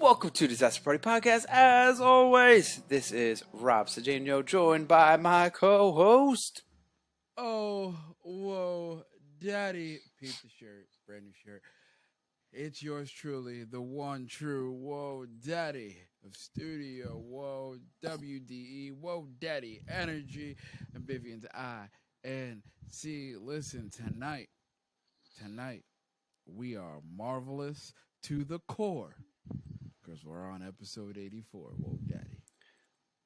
Welcome to Disaster Party Podcast. As always, this is Rob Cedeno, joined by my co-host. Oh, whoa, Daddy. Peep the shirt, brand new shirt. It's yours truly, the one true, whoa, Daddy of Studio, whoa, WDE, whoa, Daddy, Energy, and Vivian's INC. Listen, tonight, we are marvelous to the core, because we're on episode 84, whoa, Daddy.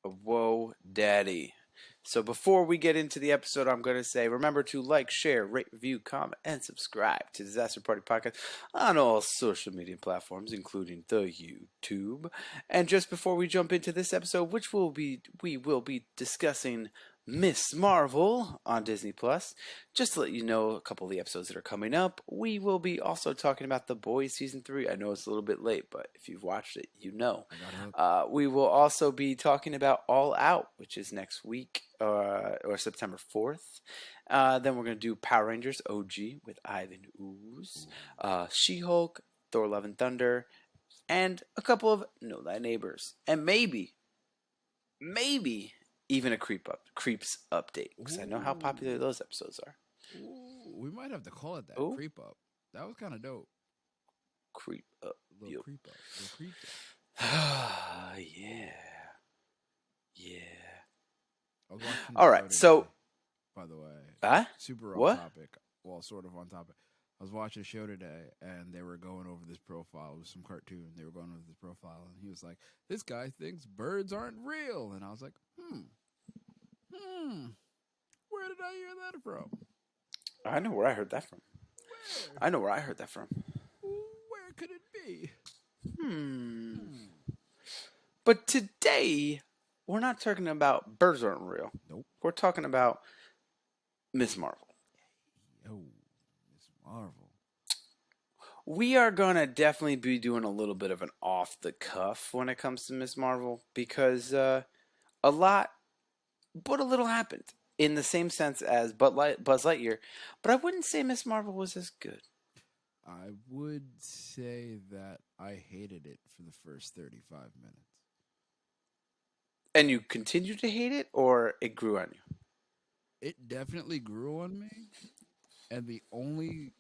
Whoa, Daddy. So before we get into the episode, I'm going to say, remember to like, share, rate, review, comment, and subscribe to Disaster Party Podcast on all social media platforms, including the YouTube. And just before we jump into this episode, we will be discussing Miss Marvel on Disney Plus. Just to let you know a couple of the episodes that are coming up, we will be also talking about The Boys Season 3. I know it's a little bit late, but if you've watched it, you know. We will also be talking about All Out, which is next week, or September 4th. Then we're going to do Power Rangers OG with Ivan Ooze, She-Hulk, Thor Love and Thunder, and a couple of Know Thy Neighbors. And maybe even a Creeps update, because I know how popular those episodes are. Ooh, we might have to call it that. Ooh. Creep up. That was kind of dope. Creep up. Little creep up. Yeah. I was watching All right, so by the way, super what? off topic. Well, sort of on topic. I was watching a show today, and they were going over this profile. It was some cartoon. They were going over this profile, and he was like, "This guy thinks birds aren't real," and I was like, where did I hear that from? I know where I heard that from. Where could it be? But today, we're not talking about birds aren't real. Nope. We're talking about Miss Marvel. Yo, Miss Marvel. We are going to definitely be doing a little bit of an off the cuff when it comes to Miss Marvel, because a lot, but a little happened in the same sense as Buzz Lightyear. But I wouldn't say Miss Marvel was as good. I would say that I hated it for the first 35 minutes. And you continue to hate it, or it grew on you? It definitely grew on me, and the only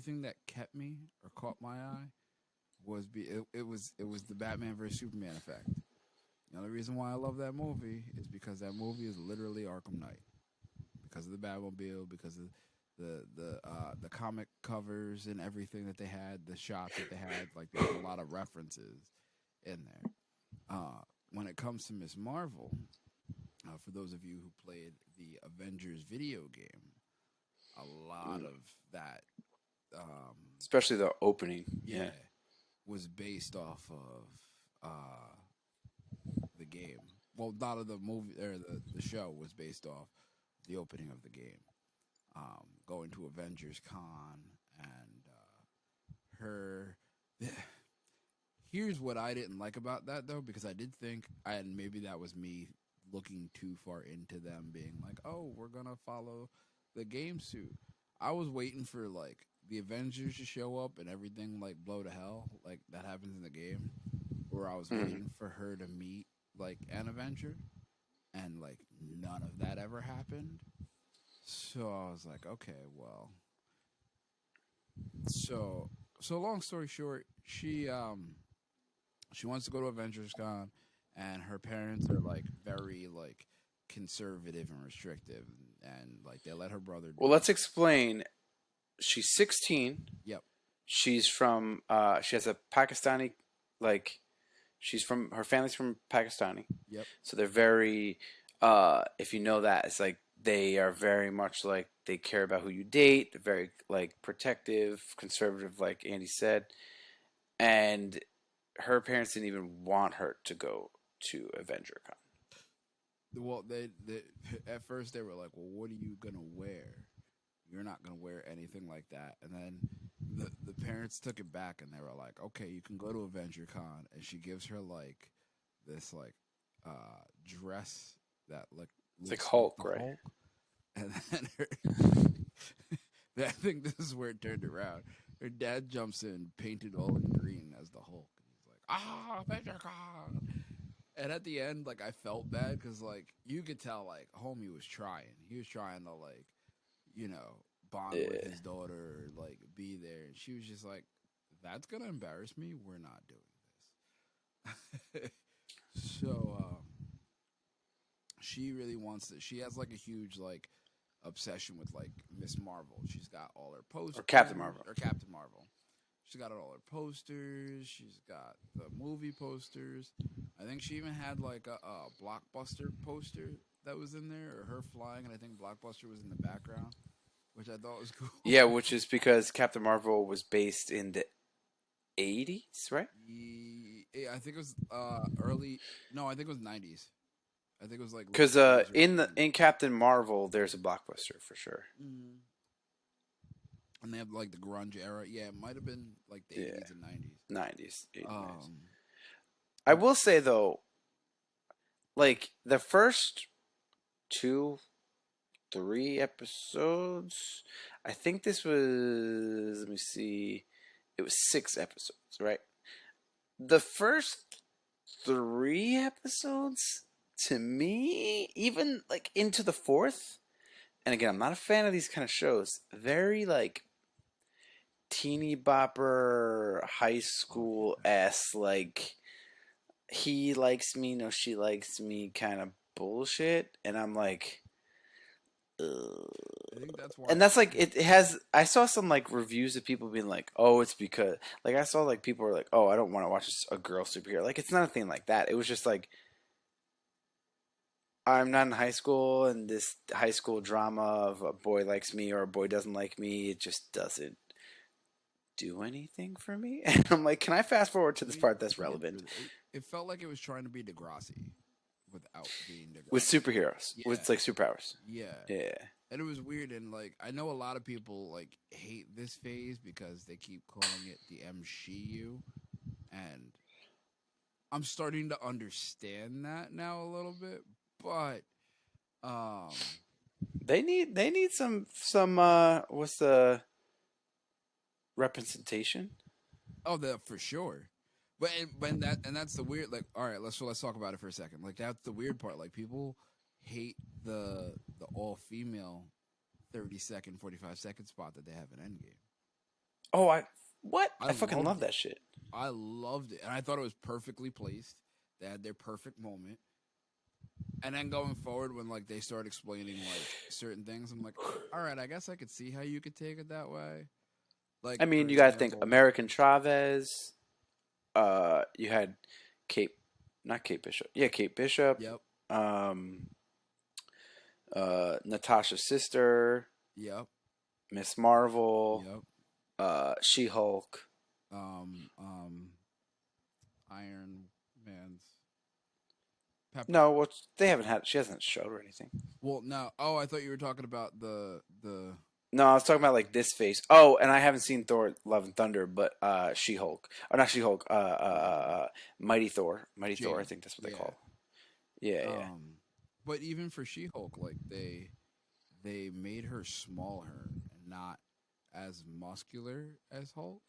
thing that kept me or caught my eye was it was the Batman vs Superman effect. The only reason why I love that movie is because that movie is literally Arkham Knight, because of the Batmobile, because of the comic covers and everything that they had, the shots that they had. Like, there's a lot of references in there. When it comes to Miss Marvel, for those of you who played the Avengers video game, a lot of that, especially the opening, was based off of the game. Well, not of the movie, or the show was based off the opening of the game. Going to Avengers Con, and her. Here's what I didn't like about that, though, because I did think, and maybe that was me looking too far into them being like, oh, we're gonna follow the game suit. I was waiting for, like, the Avengers to show up and everything, like, blow to hell, like that happens in the game, where I was waiting for her to meet, like, an Avenger, and, like, none of that ever happened. So I was like, okay, well. So long story short, she wants to go to Avengers Con, and her parents are, like, very, like, conservative and restrictive, and like, they let her brother do. Well, let's explain. She's 16. Yep. She's from she has a Pakistani, like, her family's from Pakistani. Yep. So they're very if you know that, it's like they are very much like, they care about who you date. They're very, like, protective, conservative, like Andy said. And her parents didn't even want her to go to AvengerCon. Well, they at first they were like, well, what are you gonna wear? You're not gonna wear anything like that. And then the parents took it back, and they were like, okay, you can go to AvengerCon. And she gives her, like, this, like, dress that, like, it's like Hulk, right? Hulk. And then I think this is where it turned around. Her dad jumps in, painted all in green as the Hulk. And he's like, Avenger Con. And at the end, like I felt bad because like you could tell like homie was trying. He was trying to like, you know, bond with Yeah. his daughter, like be there, and she was just like, "That's gonna embarrass me. We're not doing this." So she really wants to. She has like a huge like obsession with like Miss Marvel. She's got all her posters Or Captain Marvel. or Captain Marvel. She's got all her posters. She's got the movie posters. I think she even had like a Blockbuster poster that was in there, or her flying, and I think Blockbuster was in the background, which I thought was Yeah, cool. which is because Captain Marvel was based in the 80s, right? I think it was early. No, I think it was 90s. I think it was like late Because 80s, early in the 90s. in Captain Marvel, there's a blockbuster for sure. Mm. And they have like the grunge era. Yeah, it might have been like the Yeah, 80s and 90s. 90s, 80s. Um, I will say though, like the first two, three episodes, I think this was. Let me see. It was 6 episodes, right? The first three episodes, to me, even like into the fourth. And again, I'm not a fan of these kind of shows. Very like teeny bopper, high oh school yeah. s like he likes me, no, she likes me kind of bullshit. And I'm like, ugh. I think that's why And that's like it has. I saw some like reviews of people being like, "Oh, it's because," like I saw like people were like, "Oh, I don't want to watch a girl superhero." Like it's not a thing like that. It was just like I'm not in high school, and this high school drama of a boy likes me or a boy doesn't like me, it just doesn't do anything for me. And I'm like, can I fast forward to I this mean, part that's you get relevant through it felt like it was trying to be Degrassi without being with Degrassi. superheroes, Yeah, with like superpowers? yeah. Yeah. And it was weird, and like I know a lot of people like hate this phase because they keep calling it the MCU, and I'm starting to understand that now a little bit. But um, They need some what's the representation? oh, that for sure. But when that and that's the weird like all right, let's talk about it for a second. Like that's the weird part. Like people hate the all female 30-second, 45-second spot that they have in Endgame. Oh, I I fucking loved love it. that shit. I loved it, and I thought it was perfectly placed. They had their perfect moment, and then going forward, when like they start explaining like certain things, I'm like, all right, I guess I could see how you could take it that way. Like I for mean, you got to think example, American Chavez. You had Kate, not Kate Bishop. Yeah, Kate Bishop. yep, Um, Natasha's sister, yep, Miss Marvel, yep. She Hulk. Um, um, Iron Man's Pepper. No, well, they haven't had. She hasn't showed or anything. Well, no. Oh, I thought you were talking about the. No, I was talking about like this face. Oh, and I haven't seen Thor: Love and Thunder, but She Hulk. Oh, not She Hulk. Mighty Thor. Mighty Thor. I Jane. think that's what they Yeah. call. Yeah, yeah. But even for She Hulk, like they made her smaller and not as muscular as Hulk.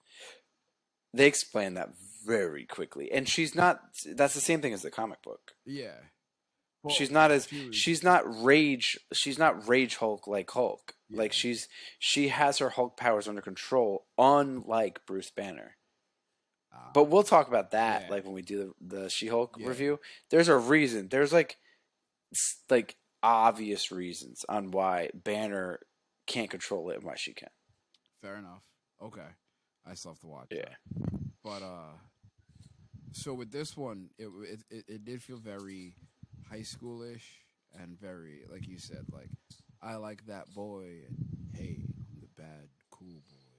They explain that very quickly, and she's not. That's the same thing as the comic book. Yeah. Well, She's not as she was. she's not rage. She's not rage Hulk like Hulk. Like Yeah. she has her Hulk powers under control, unlike Bruce Banner. But Uh, we'll talk about that yeah. like when we do the She Hulk Yeah. review. There's a reason. There's like obvious reasons on why Banner can't control it and why she can. Fair enough. Okay. I still have to watch Yeah. that. But so with this one, it did feel very high schoolish and very like you said, like I like that boy and hey, I'm the bad cool boy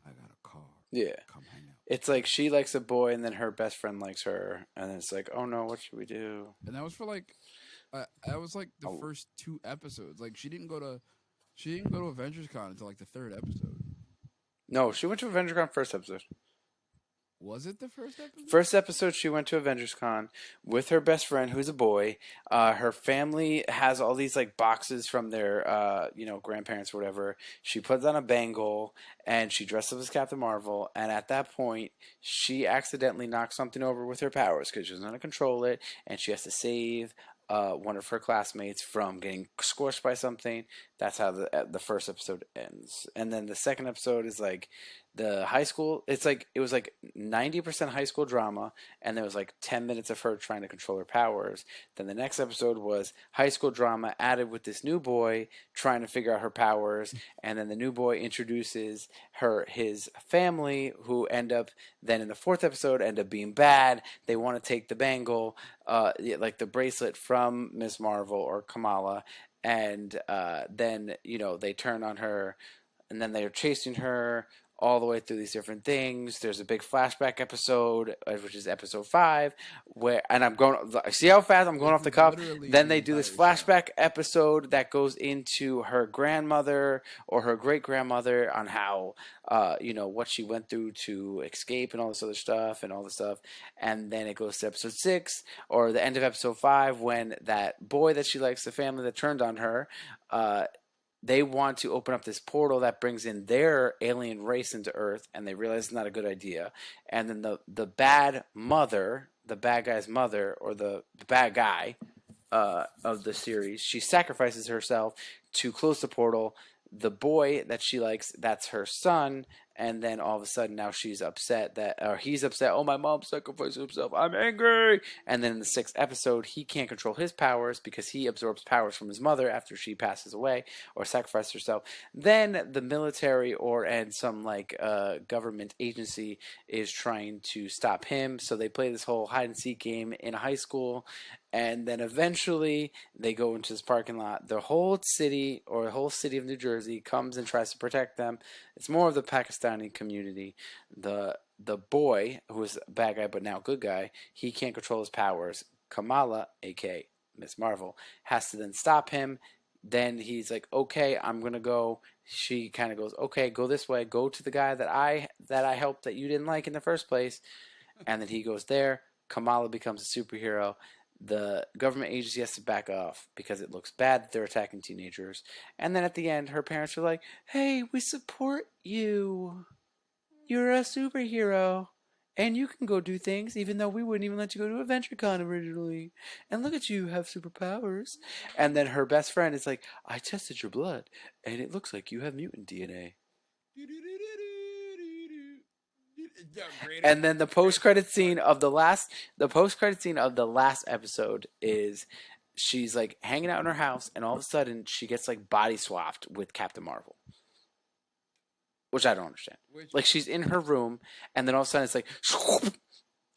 and I got a car. Yeah. Come hang out. It's like she likes a boy and then her best friend likes her and then it's like, "Oh no, what should we do?" And that was for like that was like the Oh, first two episodes. Like she didn't go to Avengers Con until like the third episode. no, she went to AvengerCon first episode. Was it the first episode? First episode, she went to Avengers Con with her best friend, who's a boy. Her family has all these like boxes from their, grandparents or whatever. She puts on a bangle and she dresses up as Captain Marvel. And at that point, she accidentally knocks something over with her powers because she doesn't know how to control it, and she has to save one of her classmates from getting squished by something. That's how the first episode ends. And then the second episode is like the high school. It's like it was like 90% high school drama, and there was like 10 minutes of her trying to control her powers. Then the next episode was high school drama added with this new boy trying to figure out her powers, and then the new boy introduces his family, who end up then in the fourth episode end up being bad. They want to take the bangle, like the bracelet from Miss Marvel or Kamala, and then they turn on her, and then they're chasing her all the way through these different things. There's a big flashback episode, which is episode 5, where, and I'm going. See how fast I'm going This off the is cuff. literally Then the they do this entire show. flashback episode that goes into her grandmother or her great grandmother on how, what she went through to escape and all this other stuff and all this stuff. And then it goes to episode 6 or the end of episode 5 when that boy that she likes, the family that turned on her, they want to open up this portal that brings in their alien race into Earth, and they realize it's not a good idea. And then the bad mother, the bad guy's mother, or the bad guy of the series, she sacrifices herself to close the portal. The boy that she likes, that's her son, and then all of a sudden now she's upset or he's upset. Oh, my mom sacrificed himself. I'm angry. And then in the 6th episode, he can't control his powers because he absorbs powers from his mother after she passes away or sacrifices herself. Then the military and some like government agency is trying to stop him. So they play this whole hide and seek game in a high school. And then eventually they go into this parking lot. The whole city of New Jersey comes and tries to protect them. It's more of the Pakistani community. The boy, who is a bad guy but now good guy, he can't control his powers. Kamala, aka Miss Marvel, has to then stop him. Then he's like, okay, I'm gonna go. She kind of goes, okay, go this way. Go to the guy that I helped that you didn't like in the first place. And then he goes there. Kamala becomes a superhero. The government agency has to back off because it looks bad that they're attacking teenagers. And then at the end, her parents are like, hey, we support you. You're a superhero. And you can go do things even though we wouldn't even let you go to AdventureCon originally. And look at you, have superpowers. And then her best friend is like, I tested your blood and it looks like you have mutant DNA. And then the post credit scene of the last episode is she's like hanging out in her house, and all of a sudden she gets like body swapped with Captain Marvel, which I don't understand. Like she's in her room, and then all of a sudden it's like,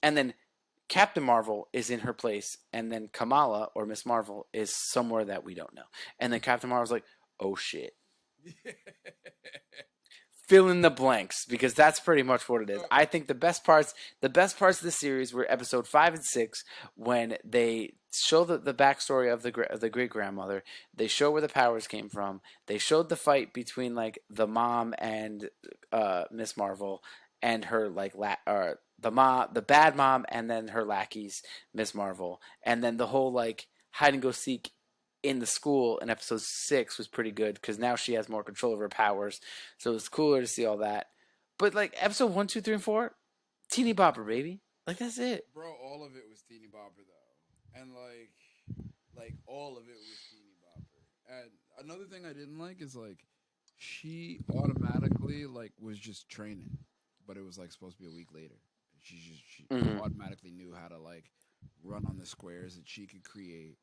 and then Captain Marvel is in her place, and then Kamala or Miss Marvel is somewhere that we don't know, and then Captain Marvel's like, oh shit. Fill in the blanks because that's pretty much what it is. I think the best parts of the series were episode 5 and 6 when they show the backstory of the great grandmother. They show where the powers came from. They showed the fight between like the mom and Miss Marvel and her like the bad mom and then her lackeys Miss Marvel, and then the whole like hide and go seek in the school in episode 6 was pretty good because now she has more control over her powers. So it's cooler to see all that. But like episode 1, 2, 3, and 4, teeny bopper, baby. Like that's it. Bro, all of it was teeny bopper though, and like all of it was teeny bopper. And another thing I didn't like is like she automatically like was just training, but it was like supposed to be a week later. She automatically knew how to like run on the squares that she could create.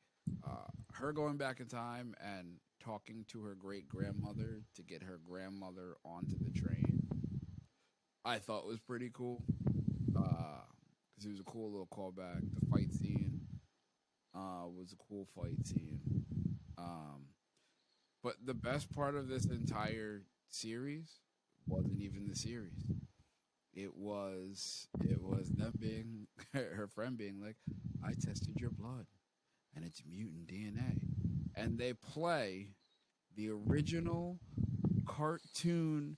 Her going back in time and talking to her great grandmother to get her grandmother onto the train, I thought was pretty cool. Because it was a cool little callback. The fight scene was a cool fight scene. But the best part of this entire series wasn't even the series. It was them being her friend being like, I tested your blood and it's mutant DNA. And they play the original cartoon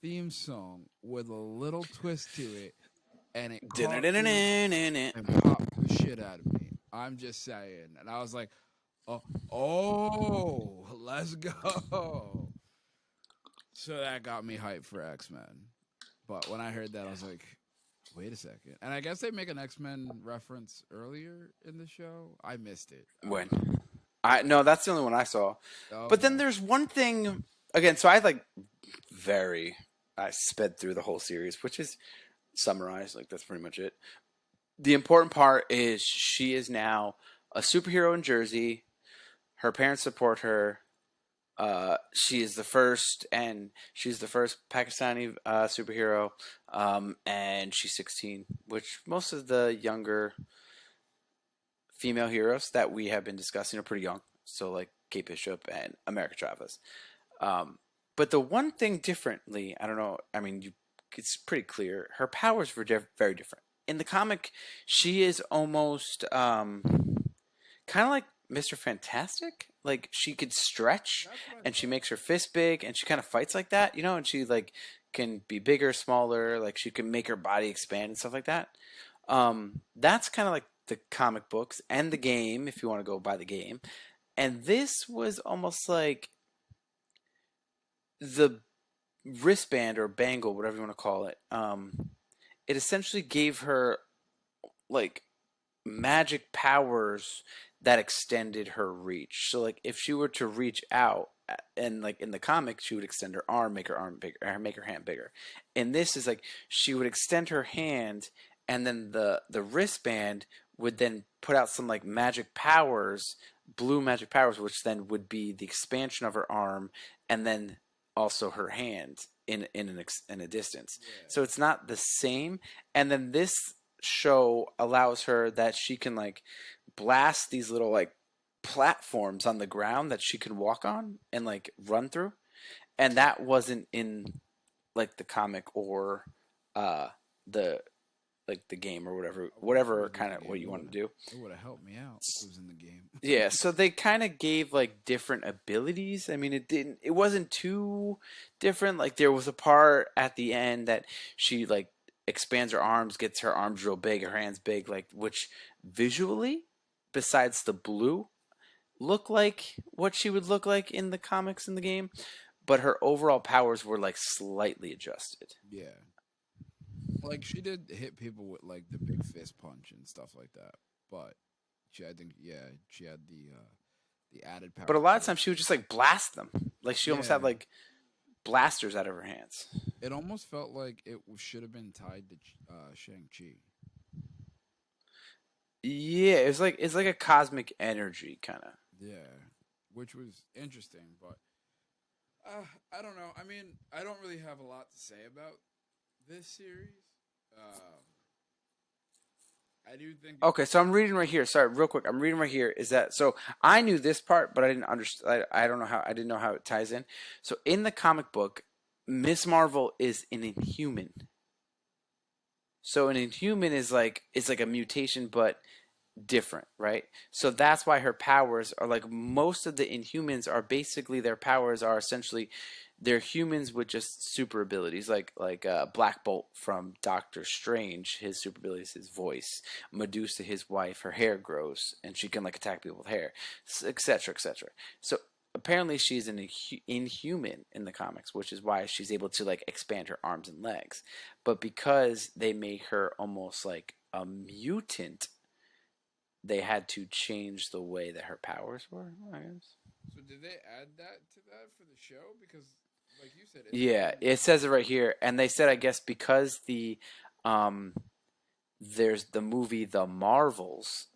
theme song with a little twist to it. and it caught me Dun-dun-dun-dun-dun-dun. and popped the shit out of me. I'm just saying, and I was like, "Oh, oh, let's go!" So that got me hyped for X-Men. But when I heard that, I was like, "Wait a second!" And I guess they make an X-Men reference earlier in the show. I missed it. I don't When know. I no, that's the only one I saw. But then Okay. there's one thing again. So I like very. I sped through the whole series, which is summarized. Like that's pretty much it. The important part is she is now a superhero in Jersey. Her parents support her. She is the first, and she's the first Pakistani superhero, and she's 16, which most of the younger female heroes that we have been discussing are pretty young. So like Kate Bishop and America Chavez. Um, but the one thing differently, I don't know. I mean, it's pretty clear. Her powers were very different. In the comic, she is almost kind of like Mr. Fantastic. Like she could stretch, That's what I and she thought. makes her fist big, and she kind of fights like that, you know. And she like can be bigger, smaller. Like she can make her body expand and stuff like that. That's kind of like the comic books and the game, if you want to go by the game. And this was almost like the wristband or bangle, whatever you want to call it. It essentially gave her like magic powers that extended her reach. So like if she were to reach out and like in the comic she would extend her arm, make her arm bigger, or make her hand bigger. And this is like she would extend her hand and then the wristband would then put out some like magic powers, blue magic powers, which then would be the expansion of her arm and then also her hand in a distance. Yeah. So it's not the same. And then this show allows her that she can like blast these little like platforms on the ground that she can walk on and like run through, and that wasn't in like the comic or the like the game or If it whatever was in kind the of what game, you want to do. it would have helped me out if it was in the game. Yeah, so they kind of gave like different abilities. I mean, it wasn't too different. Like there was a part at the end that she like expands her arms, gets her arms real big, her hands big, like which visually, besides the blue, look like what she would look like in the comics in the game, but her overall powers were like slightly adjusted. Yeah. Like she did hit people with like the big fist punch and stuff like that. But I think she had the added But a power lot of to times she would just like blast them. Like she almost had yeah. like blasters out of her hands. It almost felt like it should have been tied to Shang-Chi. Yeah, it's like a cosmic energy kind of. Yeah, which was interesting, but I don't know. I mean, I don't really have a lot to say about this series. Um, I do think Okay, so I'm reading right here. Sorry, real quick. I'm reading right here. Is that so? I knew this part, but I didn't understand. I don't know how. I didn't know how it ties in. So in the comic book, Miss Marvel is an Inhuman. So an Inhuman is like a mutation, but different, right? So that's why her powers are like most of the Inhumans are basically their powers are essentially they're humans with just super abilities, like Black Bolt from Doctor Strange. His super ability is his voice. Medusa, his wife, her hair grows and she can like attack people with hair, etc., etc. So apparently she's an inhuman in the comics, which is why she's able to like expand her arms and legs. But because they make her almost like a mutant, they had to change the way that her powers were, I guess. so. Did they add that to that for the show? Because, like you said, it's Yeah, been it says it right here, and they said I guess because um there's the movie The Marvels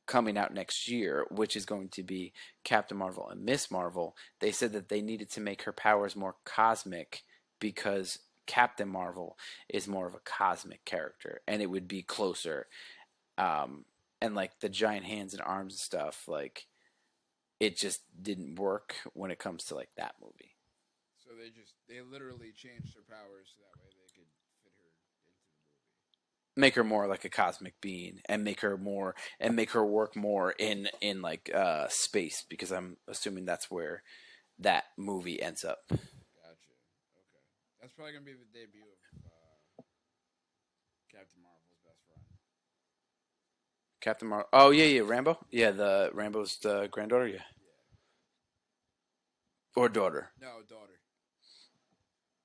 coming out next year, which is going to be Captain Marvel and Miss Marvel. They said that they needed to make her powers more cosmic because Captain Marvel is more of a cosmic character, and it would be closer. And like the giant hands and arms and stuff, like it just didn't work when it comes to like that movie. so they literally changed her powers so that way they could fit her into the movie. Make her more like a cosmic being, and make her work more in like space, because I'm assuming that's where that movie ends up. Gotcha. Okay, that's probably gonna be the debut of Captain Marvel's best friend. Captain Marvel. Oh yeah, yeah, Rambo. Yeah, the Rambo's the granddaughter. Yeah, Yeah. or daughter. No, daughter.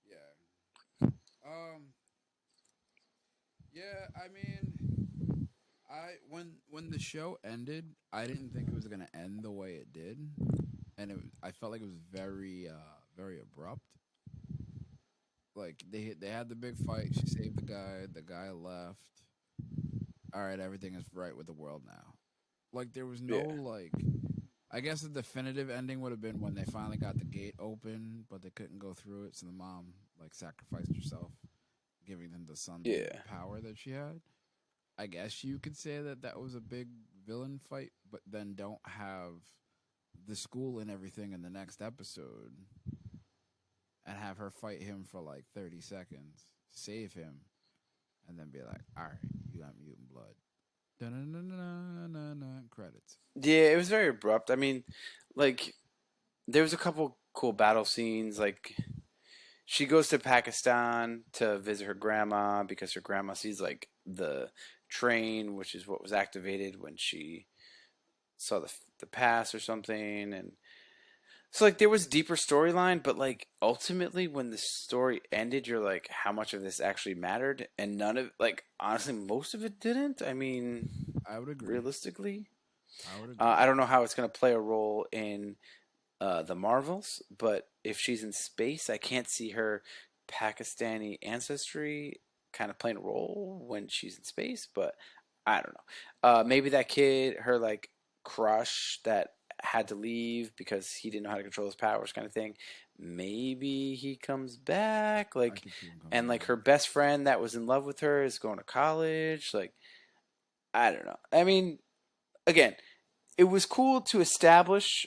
Yeah. Um. Yeah. I mean, when the show ended, I didn't think it was gonna end the way it did, and I felt like it was very abrupt. Like they had the big fight. She saved the guy. The guy left. All right, everything is right with the world now. Like there was no Yeah, like. I guess the definitive ending would have been when they finally got the gate open, but they couldn't go through it, so the mom like sacrificed herself, giving them the son yeah, power that she had. I guess you could say that that was a big villain fight, but then don't have the school and everything in the next episode and have her fight him for like 30 seconds, save him, and then be like, all right, you got mutant blood. Dun-dun-dun-dun-dun-dun, credits. yeah. It was very abrupt. I mean, like there was a couple cool battle scenes. Like she goes to Pakistan to visit her grandma because her grandma sees like the train, which is what was activated when she saw the pass or something, and so like there was deeper storyline, but like ultimately when the story ended, you're like, how much of this actually mattered? And none of like honestly, most of it didn't. I mean, I would agree. realistically, I would agree. I don't know how it's going to play a role in the Marvels, but if she's in space, I can't see her Pakistani ancestry kind of playing a role when she's in space. But I don't know. Maybe that kid, her like crush that had to leave because he didn't know how to control his powers, kind of thing. Maybe he comes back, I like, could see him coming and like back. her best friend that was in love with her is going to college. Like, I don't know. I mean, again, it was cool to establish.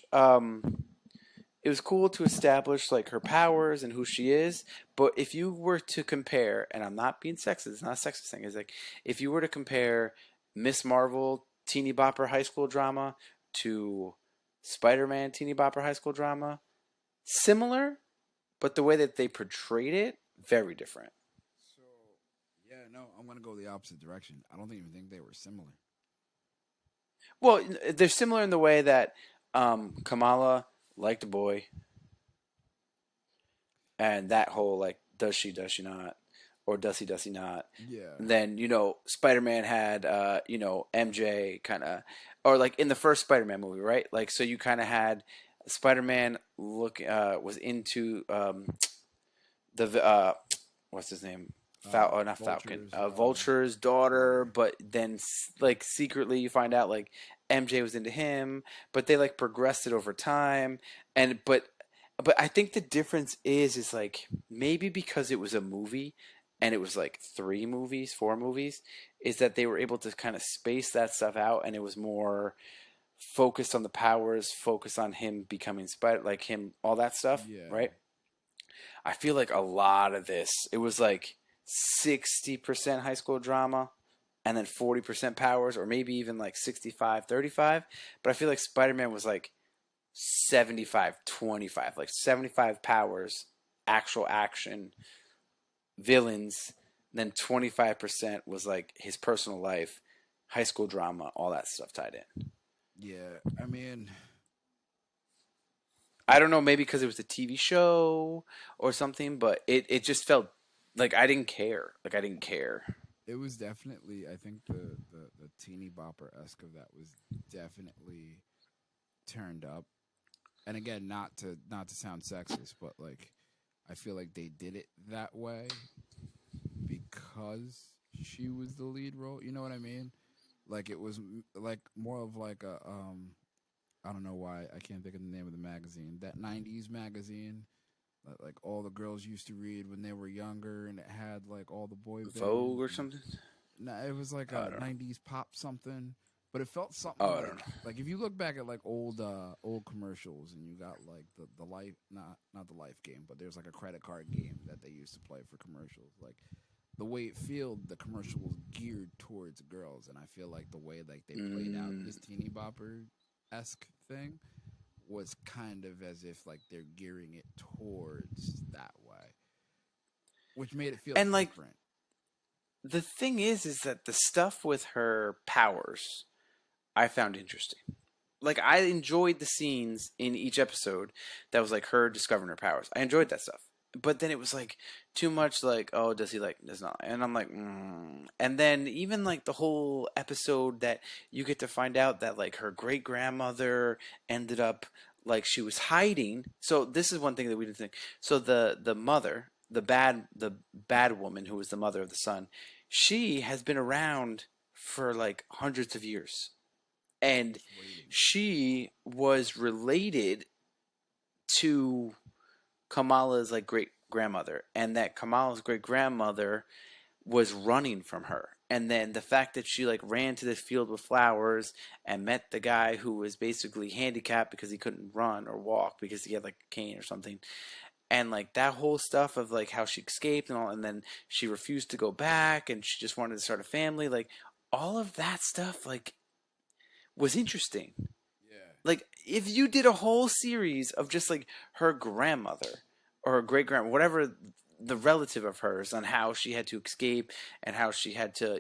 It was cool to establish like her powers and who she is. But if you were to compare, and I'm not being sexist, it's not a sexist thing. It's like if you were to compare Miss Marvel teeny bopper high school drama to Spider-Man teeny bopper high school drama, similar, but the way that they portrayed it, very different. So, yeah, no, I'm gonna go the opposite direction. I don't even think they were similar. Well, they're similar in the way that Kamala liked a boy, and that whole like does she not, or does he not. Yeah, And then Spider-Man had MJ kind of, or like in the first Spider-Man movie, right? Like so you kind of had Spider-Man look was into the what's his name, not Falcon, Vultures. Vulture's daughter, Daughter. but then like secretly you find out like MJ was into him, but they like progressed it over time, and but I think the difference is like maybe because it was a movie and it was like 3 movies, 4 movies, is that they were able to kind of space that stuff out and it was more focused on the powers, focused on him becoming Spider, like him, all that stuff, Yeah, right? I feel like a lot of this, it was like 60% high school drama and then 40% powers, or maybe even like 65-35. But I feel like Spider Man was like 75-25, like 75 powers, actual action, villains, then 25% was like his personal life, high school drama, all that stuff tied in. yeah. I mean, I don't know, maybe because it was a TV show or something, but it just felt like I didn't care. Like I didn't care. it was definitely. I think the teeny bopper esque of that was definitely turned up. And again, not to sound sexist, but like, I feel like they did it that way because she was the lead role. You know what I mean? Like it was like more of like a I don't know why I can't think of the name of the magazine. That '90s magazine that like all the girls used to read when they were younger, and it had like all the boy Vogue bands. or And, something. nah, it was like I a don't know. '90s pop something, but it felt something Oh, I don't like know. if you look back at like old commercials, and you got like the life, not the life game, but there's like a credit card game that they used to play for commercials. Like the way it felt, the commercial was geared towards girls, and I feel like the way like they played out Mm. this teeny bopper esque thing was kind of as if like they're gearing it towards that way, which made it feel And like different. the thing is that the stuff with her powers I found interesting. Like I enjoyed the scenes in each episode that was like her discovering her powers. I enjoyed that stuff. But then it was like too much like, oh, does he like does not, and I'm like, and then even like the whole episode that you get to find out that like her great grandmother ended up like she was hiding. So this is one thing that we didn't think. So the mother, the bad woman who was the mother of the son, she has been around for like hundreds of years, and Just waiting. she was related to Kamala's like great grandmother, and that Kamala's great grandmother was running from her. And then the fact that she like ran to this field with flowers and met the guy who was basically handicapped because he couldn't run or walk because he had like a cane or something. And like that whole stuff of like how she escaped and all, and then she refused to go back and she just wanted to start a family, like all of that stuff like was interesting. Yeah. Like if you did a whole series of just like her grandmother or her great grandma, whatever the relative of hers, on how she had to escape and how she had to,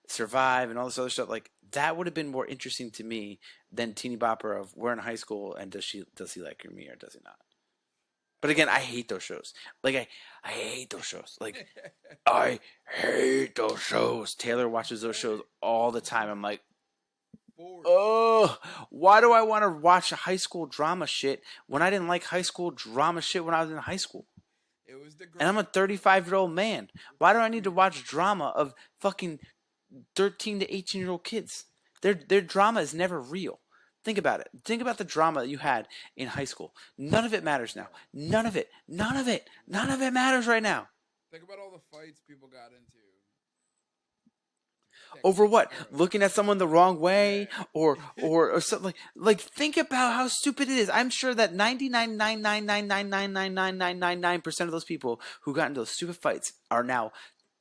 survive and all this other stuff, like that would have been more interesting to me than teeny bopper of we're in high school and does he like me or does he not? But again, I hate those shows. Like I hate those shows. Like I hate those shows. Taylor watches those shows all the time. I'm like, Forward. oh, why do I want to watch high school drama shit when I didn't like high school drama shit when I was in high school? It was the And I'm a 35-year-old man. Why do I need to watch drama of fucking 13 to 18-year-old kids? Their drama is never real. Think about it. Think about the drama that you had in high school. None of it matters now. None of it. None of it. None of it matters right now. Think about all the fights people got into to protect Over what? their heroes. Looking at someone the wrong way, Yeah. or something like think about how stupid it is. I'm sure that 99.999999999% of those people who got into those stupid fights are now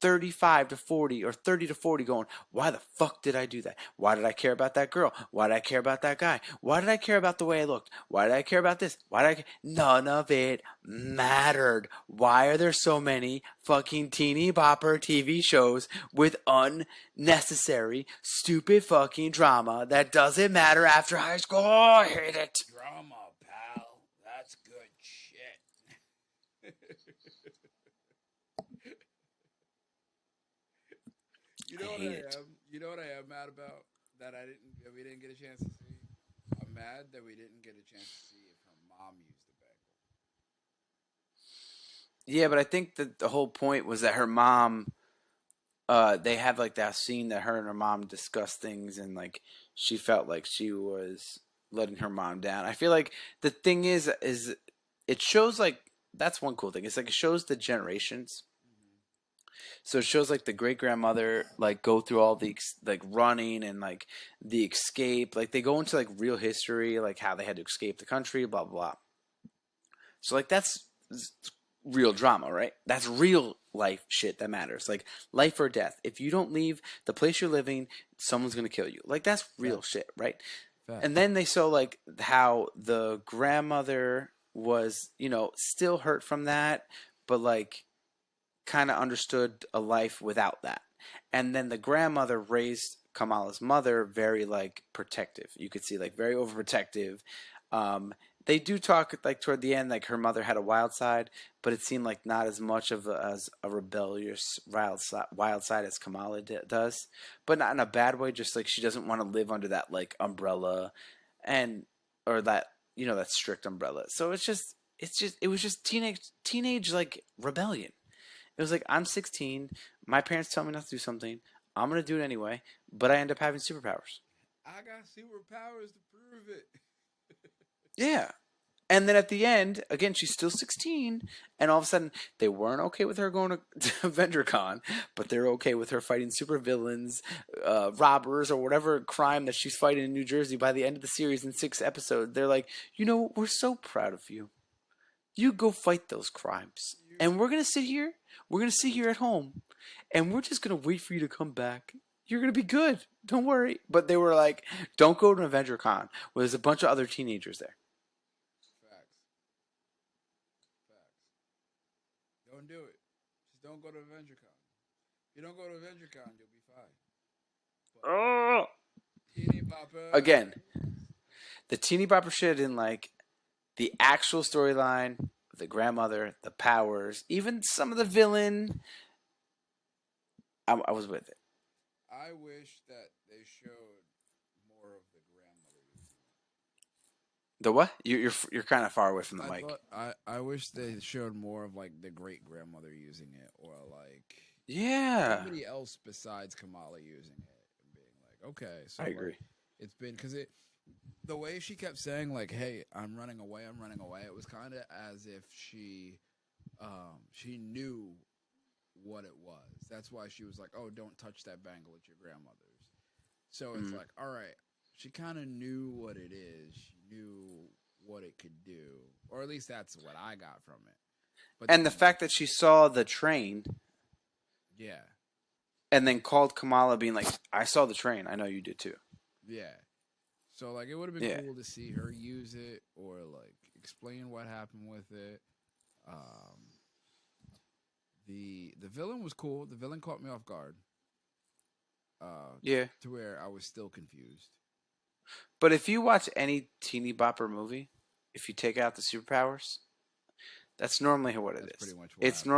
35 to 40 or 30 to 40 going, why the fuck did I do that? Why did I care about that girl? Why did I care about that guy? Why did I care about the way I looked? Why did I care about this? Why did I care? None of it mattered. Why are there so many fucking teeny bopper TV shows with unnecessary, stupid fucking drama that doesn't matter after high school? Oh, I hate it. Drama, pal. That's good shit. You I know what hate I it. am? You know what I am mad about that we didn't get a chance to see? I'm mad that we didn't get a chance to see if her mom used the bagel. Yeah, but I think that the whole point was that her mom, they had like that scene that her and her mom discussed things, and like she felt like she was letting her mom down. I feel like the thing is it shows like that's one cool thing. It's like it shows the generations. Mm-hmm. So it shows like the great grandmother like go through all the like running and like the escape. Like they go into like real history, like how they had to escape the country, blah blah blah. So like that's real drama, right? That's real life shit that matters. Like life or death. If you don't leave the place you're living, someone's gonna kill you. Like that's real Facts. shit, right? And Facts. then they show like how the grandmother was, still hurt from that, but like kind of understood a life without that. And then the grandmother raised Kamala's mother very like protective. You could see like very overprotective. They do talk like toward the end, like her mother had a wild side, but it seemed like not as much of as a rebellious wild side as Kamala does, but not in a bad way. Just like she doesn't want to live under that like umbrella, and or that that strict umbrella. So it was just teenage like rebellion. It was like I'm 16. My parents tell me not to do something. I'm gonna do it anyway, but I end up having superpowers. I got superpowers to prove it. Yeah. And then at the end, again, she's still 16, and all of a sudden, they weren't okay with her going to AvengerCon, but they're okay with her fighting supervillains, robbers, or whatever crime that she's fighting in New Jersey by the end of the series in 6 episodes. They're like, we're so proud of you. You go fight those crimes. You, And we're going to sit here at home, and we're just going to wait for you to come back. You're going to be good. Don't worry. But they were like, don't go to AvengerCon, where there's a bunch of other teenagers there. facts. Facts. Don't do it. Just don't go to AvengerCon. You don't go to AvengerCon, you'll be fine. But Oh. Teeny Bopper. Again, the teeny bopper shit I didn't like. The actual storyline, the grandmother, the powers, even some of the villain, I was with it. I wish that they showed more of the grandmother using The what? You're kind of far away from it. the I mic. thought I wish they showed more of like the great grandmother using it, or like Yeah, somebody else besides Kamala using it, and being like, okay, so I like agree. it's been because it the way she kept saying like, "Hey, I'm running away, I'm running away." It was kind of as if she knew what it was. That's why she was like, "Oh, don't touch that bangle at your grandmother's." So it's Mhm. like, all right, she kind of knew what it is. She knew what it could do, or at least that's what I got from it. But And the then, like, fact that she saw the train yeah, and then called Kamala, being like, "I saw the train. I know you did too." yeah. So like, it would have been Yeah, cool to see her use it or like explain what happened with it. Um, the villain was cool. The villain caught me off guard. Uh, yeah. to where I was still confused. But if you watch any teeny bopper movie, if you take out the superpowers, that's normally what it That's pretty is. much what It's happened.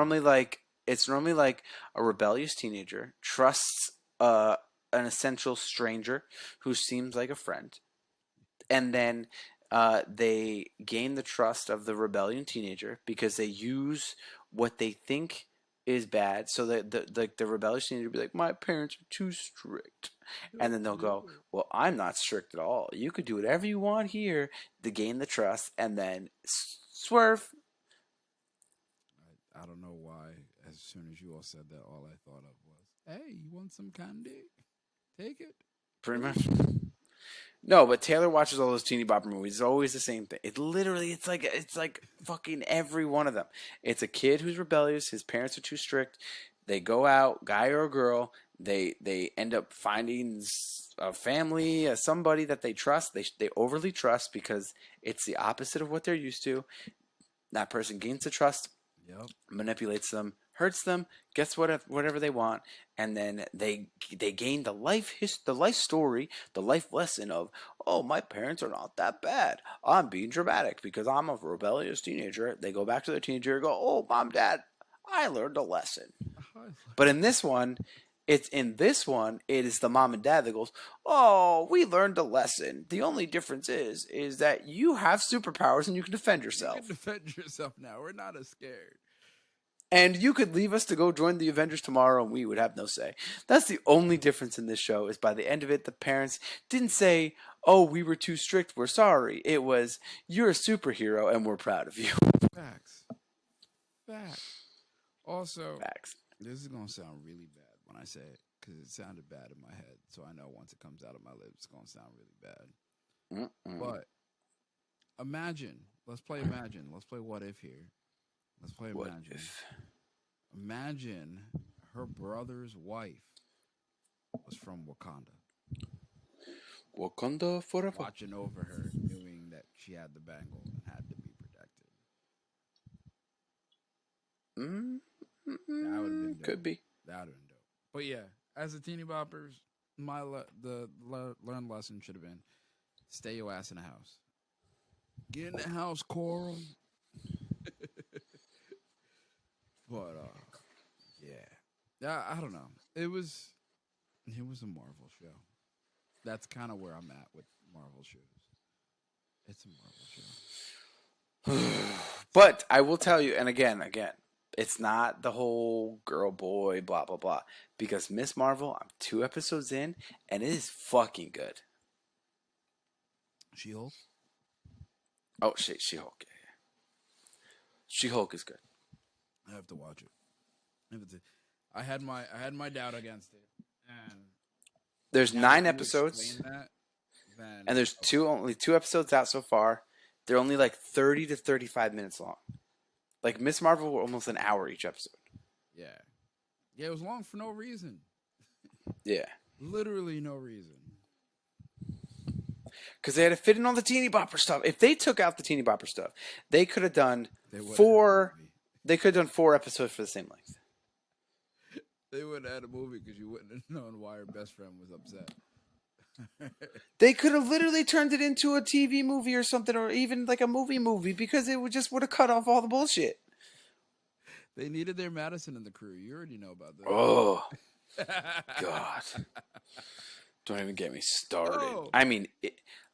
normally like a rebellious teenager trusts an essential stranger who seems like a friend, and then they gain the trust of the rebellion teenager because they use what they think is bad. So that the rebellious teenager will be like, "My parents are too strict," and then they'll go, Yeah. "Well, I'm not strict at all. You could do whatever you want here." To gain the trust, and then swerve. I don't know why. As soon as you all said that, all I thought of was, "Hey, you want some candy? Take it, Pretty much. please." No, but Taylor watches all those teeny bopper movies. It's always the same thing. It's like fucking every one of them. It's a kid who's rebellious. His parents are too strict. They go out, guy or girl. They end up finding a family, somebody that they trust. They overly trust because it's the opposite of what they're used to. That person gains the trust, Yep. manipulates them, hurts them, gets whatever they want, and then they gain the life story, the life lesson of, oh, my parents are not that bad. I'm being dramatic because I'm a rebellious teenager. They go back to their teenager and go, oh, mom, dad, I learned a lesson. But in this one, it is the mom and dad that goes, "Oh, we learned a lesson. The only difference is that you have superpowers and you can defend You can yourself." defend yourself now. We're not as scared. And you could leave us to go join the Avengers tomorrow and we would have no say. That's the only difference in this show is by the end of it, the parents didn't say, oh, we were too strict, we're sorry. It was, you're a superhero and we're proud of you. Facts. Facts. Also, Facts. this is gonna sound really bad when I say it because it sounded bad in my head. So I know once it comes out of my lips, it's gonna sound really bad. Mm-mm. But imagine. Let's play imagine. Let's play what if here. Let's play What imagine. if? Imagine her brother's wife was from Wakanda, Wakanda forever. watching over her, knowing that she had the bangle and had to be protected. That would have been dope. Could be. That would have been dope. But yeah, as a teeny boppers, the learned lesson should have been stay your ass in the house. Get in the house, Coral. But yeah, I don't know. It was a Marvel show. That's kind of where I'm at with Marvel shows. It's a Marvel show. But I will tell you, and again, it's not the whole girl boy blah blah blah. Because Miss Marvel, I'm 2 episodes in, and it is fucking good. She Hulk. Oh shit, She-Hulk. Yeah, yeah. She-Hulk is good. I have to watch it. I had my doubt against it, and There's now that 9 you episodes, explain that, then and there's okay, only 2 episodes out so far. They're only like 30 to 35 minutes long. Like Miss Marvel were almost an hour each episode. yeah, yeah. It was long for no reason. Yeah. Literally no reason. Because they had to fit in all the teeny bopper stuff. If they took out the teeny bopper stuff, they could have done They would have had a four. movie. They could have done 4 episodes for the same length. They wouldn't have had a movie because you wouldn't have known why her best friend was upset. They could have literally turned it into a TV movie or something, or even like a movie because it would have cut off all the bullshit. They needed their Madison in the crew. You already know about Oh this. God! Don't even get me started. Oh, I mean,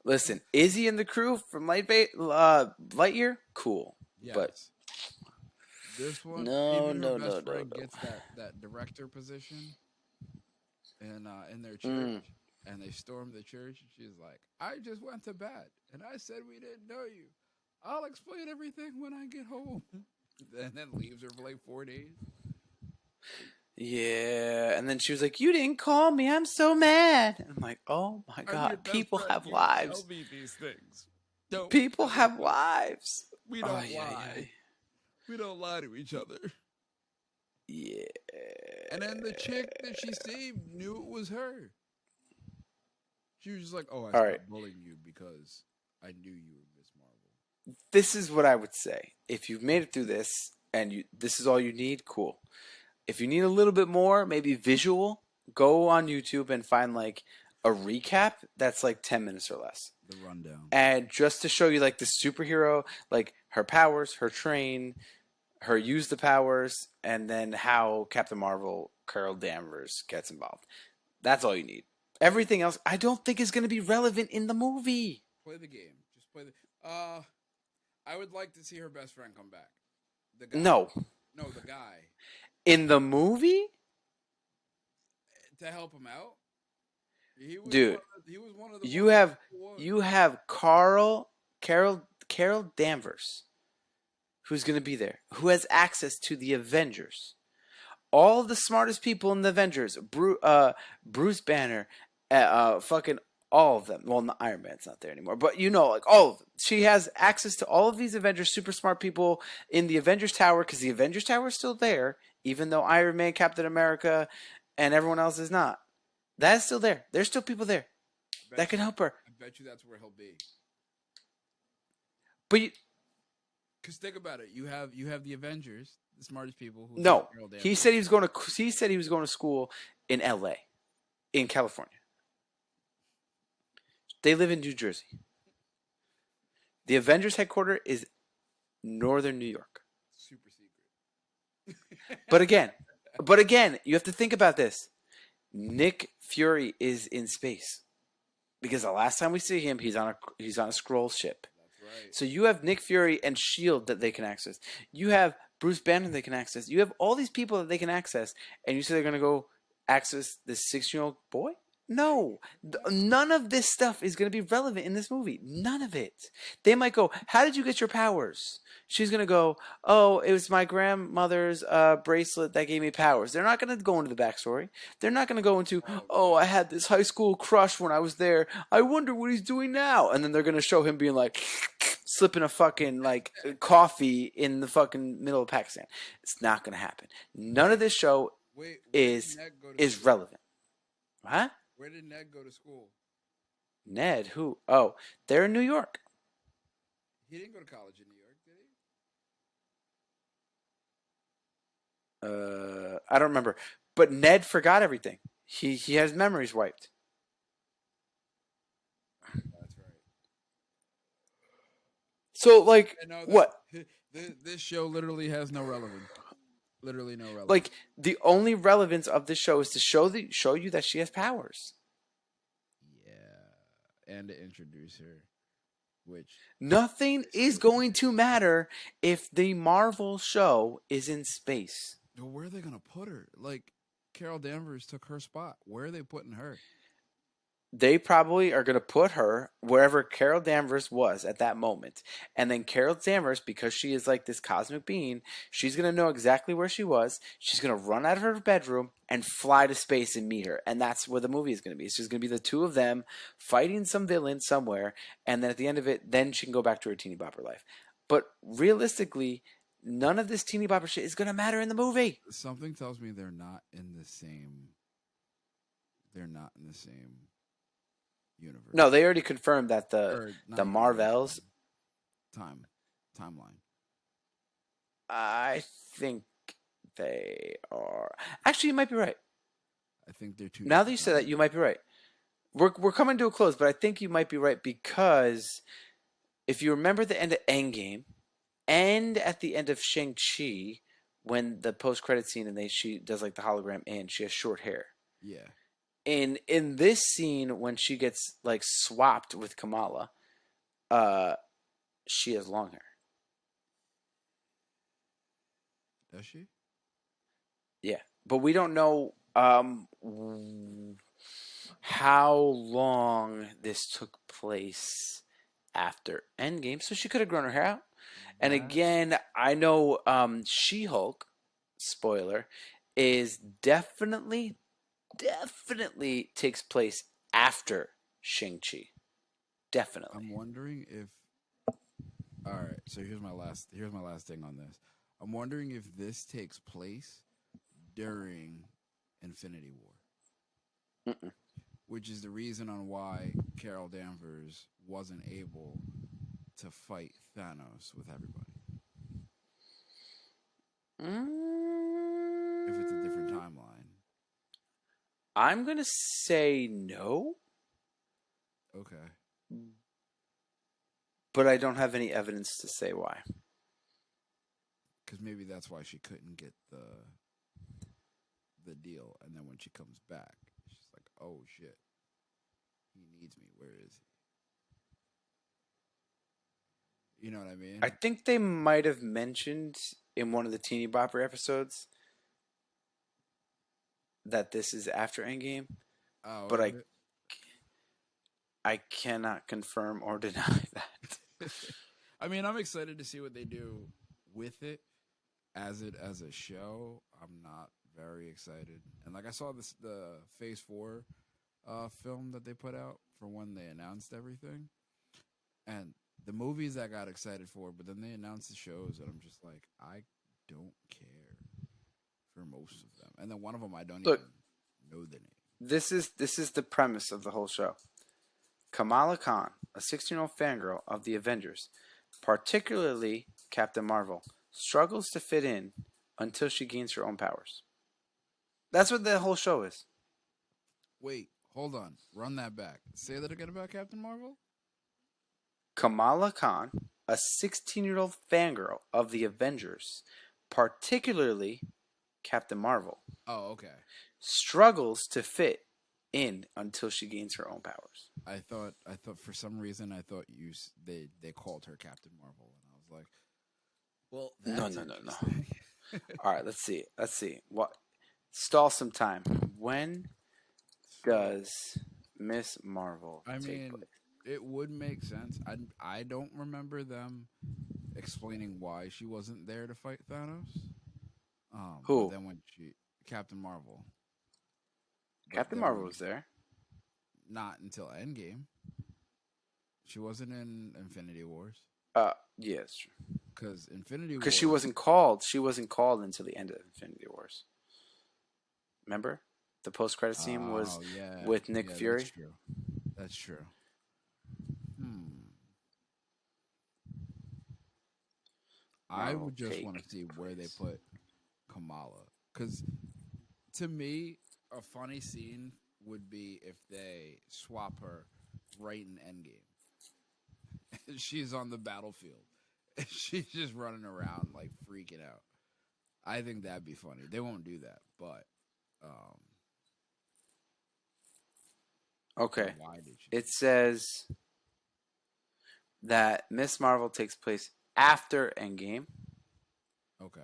listen, Izzy and the crew from Lightyear, cool, but yes. This one, no, even her no, no, best no, friend no. gets that director position in their church, Mm. and they storm the church. And she's like, "I just went to bed, and I said we didn't know you. I'll explain everything when I get home." And then leaves her for like 4 days. Yeah, and then she was like, "You didn't call me. I'm so mad." And I'm like, "Oh my I'm your God, best people friend. have You tell lives. me these things. Don't People tell have me. lives." We Oh don't yeah, lie. We don't lie to each other. yeah, And then the chick that she saved knew it was her. She was just like, "Oh, I All right, stopped bullying you because I knew you were Miss Marvel." this is what I would say. If you've made it through this and this is all you need, cool. If you need a little bit more, maybe visual, go on YouTube and find like a recap that's like 10 minutes or less. The rundown. And just to show you like the superhero, like her powers, her train, her use the powers, and then how Captain Marvel, Carol Danvers gets involved. That's all you need. Everything else, I don't think is going to be relevant in the movie. Play the game. Just play the. I would like to see her best friend come back. The guy. No. No, the guy. In the movie? To help him out. Dude, He was one of the you ones. have Carol Danvers who's going to be there, who has access to the Avengers. All of the smartest people in the Avengers, Bruce Banner, fucking all of them. Well, not Iron Man's not there anymore, but like all of them. She has access to all of these Avengers, super smart people in the Avengers Tower, because the Avengers Tower is still there, even though Iron Man, Captain America, and everyone else is not. That is still there. There's still people there that can help her. I bet you that's where he'll be. But because think about it, you have the Avengers, the smartest people. No, he said he was going to. He said he was going to school in L.A., in California. They live in New Jersey. The Avengers headquarters is Northern New York. Super secret. But again, you have to think about this. Nick Fury is in space because the last time we see him, he's on a Skrull ship. That's right. So you have Nick Fury and Shield that they can access. You have Bruce Banner they can access. You have all these people that they can access, and you say they're going to go access this 6-year-old boy? No, none of this stuff is going to be relevant in this movie. None of it. They might go, "How did you get your powers?" She's going to go, "Oh, it was my grandmother's bracelet that gave me powers." They're not going to go into the backstory. They're not going to go into, "Oh, I had this high school crush when I was there. I wonder what he's doing now." And then they're going to show him being like, slipping a fucking like coffee in the fucking middle of Pakistan. It's not going to happen. None of this show is relevant. Huh? Where did Ned go to school? Ned, who? Oh, they're in New York. He didn't go to college in New York, did he? I don't remember. But Ned forgot everything. He has memories wiped. That's right. So, like, what? This show literally has no relevance. Literally no relevance. Like, the only relevance of this show is to show you that she has powers. Yeah, and to introduce her, which nothing is going to matter if the Marvel show is in space. Where are they gonna put her? Like, Carol Danvers took her spot. Where are they putting her? They probably are going to put her wherever Carol Danvers was at that moment. And then Carol Danvers, because she is like this cosmic being, she's going to know exactly where she was. She's going to run out of her bedroom and fly to space and meet her. And that's where the movie is going to be. It's just going to be the two of them fighting some villain somewhere. And then at the end of it, then she can go back to her teeny bopper life. But realistically, none of this teeny bopper shit is going to matter in the movie. Something tells me they're not in the same universe. No, they already confirmed that the Marvels timeline. I think they are. Actually, you might be right. I think they're two Now that different you say that, timelines. you might be right. We're coming to a close, but I think you might be right because if you remember the end of Endgame and at the end of Shang-Chi, when the post-credit scene and she does like the hologram and she has short hair. Yeah. In this scene when she gets like swapped with Kamala, uh, she has long hair. Does she? Yeah, but we don't know how long this took place after Endgame, so she could have grown her hair out. And That again, I know She-Hulk, spoiler, is definitely takes place after Shang-Chi. Definitely. I'm wondering if. All right. So here's my last thing on this. I'm wondering if this takes place during Infinity War, Mm-mm. which is the reason on why Carol Danvers wasn't able to fight Thanos with everybody. If it's a different Mm, timeline. I'm gonna say no, Okay. but I don't have any evidence to say why. Because maybe that's why she couldn't get the deal, and then when she comes back, she's like, "Oh shit, he needs me. Where is he?" You know what I I mean? think they might have mentioned in one of the Teeny Bopper episodes that this is after Endgame, Oh, but is I cannot confirm or deny that. it? I mean, I'm excited to see what they do with it as a show. I'm not very excited, and like I saw the Phase 4 film that they put out for when they announced everything, and the movies I got excited for, but then they announced the shows, and I'm just like, I don't care for most of them, and then one of them I don't Look, even know the name. this is the premise of the whole show. Kamala Khan, a 16-year-old fangirl of the Avengers, particularly Captain Marvel, struggles to fit in until she gains her own powers. That's what the whole show is. Wait, hold on, run that back. Say that again about Captain Marvel. Kamala Khan, a 16-year-old fangirl of the Avengers, particularly Captain Marvel, Oh, okay. struggles to fit in until she gains her own powers. I thought for some reason I thought they called her Captain Marvel, and I was like, well, No, that's no, no, no. interesting. All right, let's see. Let's see. What? Stall some time. When So does Miss Marvel I take mean, place? it would make sense. I don't remember them explaining why she wasn't there to fight Thanos. But Who? then when Captain Marvel, but Captain then Marvel when was there. not until Endgame, she wasn't in Infinity Wars Yeah, it's true. because Infinity Because she Wars. wasn't called. She wasn't called until the end of Infinity Wars. Remember, the post-credit scene was Oh yeah, with Nick yeah, that's Fury. true. That's true. Hmm. I Marvel would just want take to see where they place. put Kamala because to me, a funny scene would be if they swap her right in Endgame. She's on the battlefield. She's just running around like freaking out. I think that'd be funny. They won't do that, but um, Okay. why did she? It says that Miss Marvel takes place after Endgame. Okay,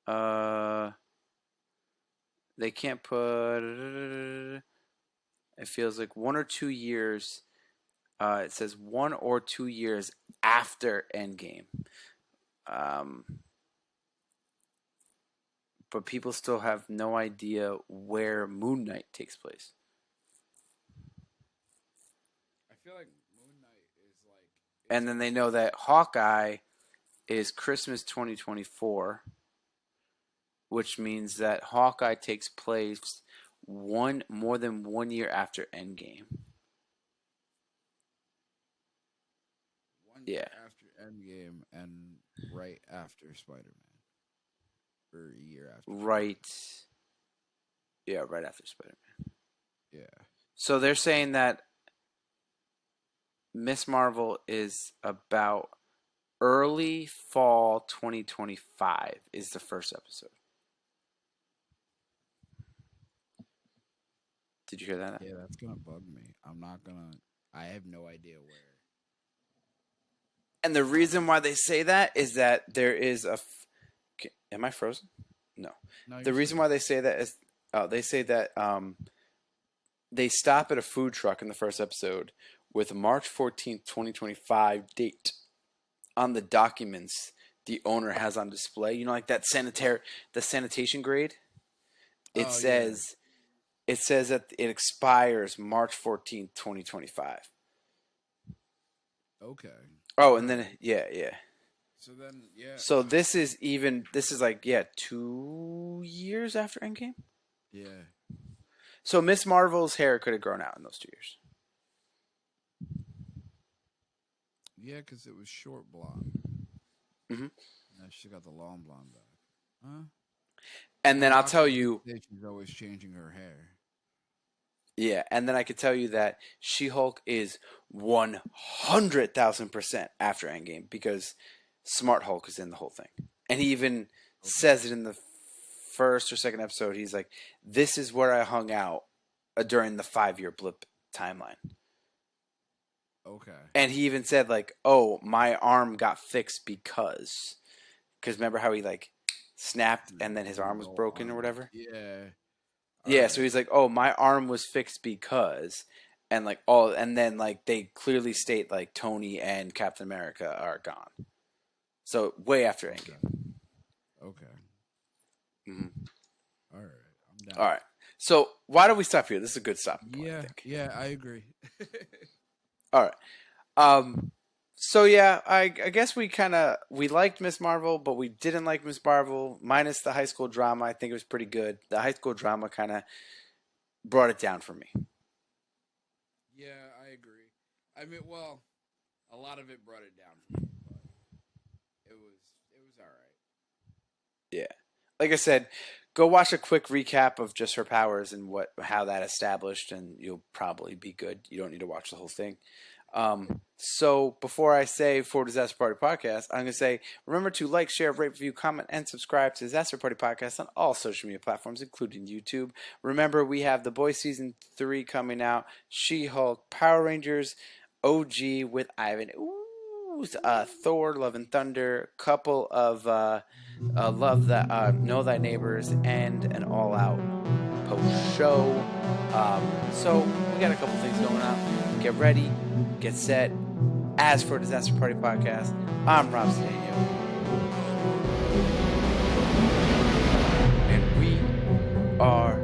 Uh, they can't put. It feels like 1 or 2 years. It says 1 or 2 years after Endgame. Um, but people still have no idea where Moon Knight takes place. I feel like Moon Knight is like it's And then they gonna know be that Hawkeye is Christmas 2024, which means that Hawkeye takes place one more than 1 year after Endgame. 1 year Yeah. after Endgame and right after Spider Man. or a year after. Right. Yeah, right after Spider-Man. Yeah. So they're saying that Miss Marvel is about early fall 2025 is the first episode. Did you hear that? Yeah, that's gonna bug me. I'm not gonna. I have no idea where. And the reason why they say that is that there is a. Am I frozen? No. No, The you're reason straight. why they say that is, they say that they stop at a food truck in the first episode with a March 14th, 2025 date on the documents the owner has on display. You know, like that the sanitation grade. It Oh yeah. says it says that it expires March 14th, 2025. Okay. Oh, and Alright. then yeah. So then, yeah. So this is like 2 years after Endgame. Yeah. So Miss Marvel's hair could have grown out in those 2 years. Yeah, because it was short blonde. Mhm. Now she got the long blonde back. Huh? And then I'll tell Doctors you, say she's always changing her hair. yeah, and then I could tell you that She-Hulk is 100,000% after Endgame because Smart Hulk is in the whole thing. And he even says it in the first or second episode. He's like, this is where I hung out during the 5-year blip timeline. Okay. And he even said, like, oh, my arm got fixed because remember how he, like, snapped and then his arm was broken or whatever? Yeah. Yeah, Alright. so he's like, oh, my arm was fixed because, and like and then like they clearly state like Tony and Captain America are gone. So way after Endgame. Okay. Mhm. All right. I'm down. All right. So why don't we stop here? This is a good stop point, I Yeah. think. Yeah, I agree. All right. So yeah, I guess we liked Miss Marvel, but we didn't like Miss Marvel minus the high school drama. I think it was pretty good. The high school drama kind of brought it down for me. Yeah, I agree. I mean, well, a lot of it brought it down for me, but it was all right. Yeah. Like I said, go watch a quick recap of just her powers and how that established, and you'll probably be good. You don't need to watch the whole thing. So before I say for Disaster Party Podcast, I'm going to say, remember to like, share, rate, review, comment, and subscribe to Disaster Party Podcast on all social media platforms, including YouTube. Remember, we have The Boys Season 3 coming out, She-Hulk, Power Rangers, OG with Ivan, Thor, Love and Thunder, couple of Know Thy Neighbors, and an all-out post show. So we got a couple things going on. Get ready, get set. As for Disaster Party Podcast, I'm Rob Stadium, and we are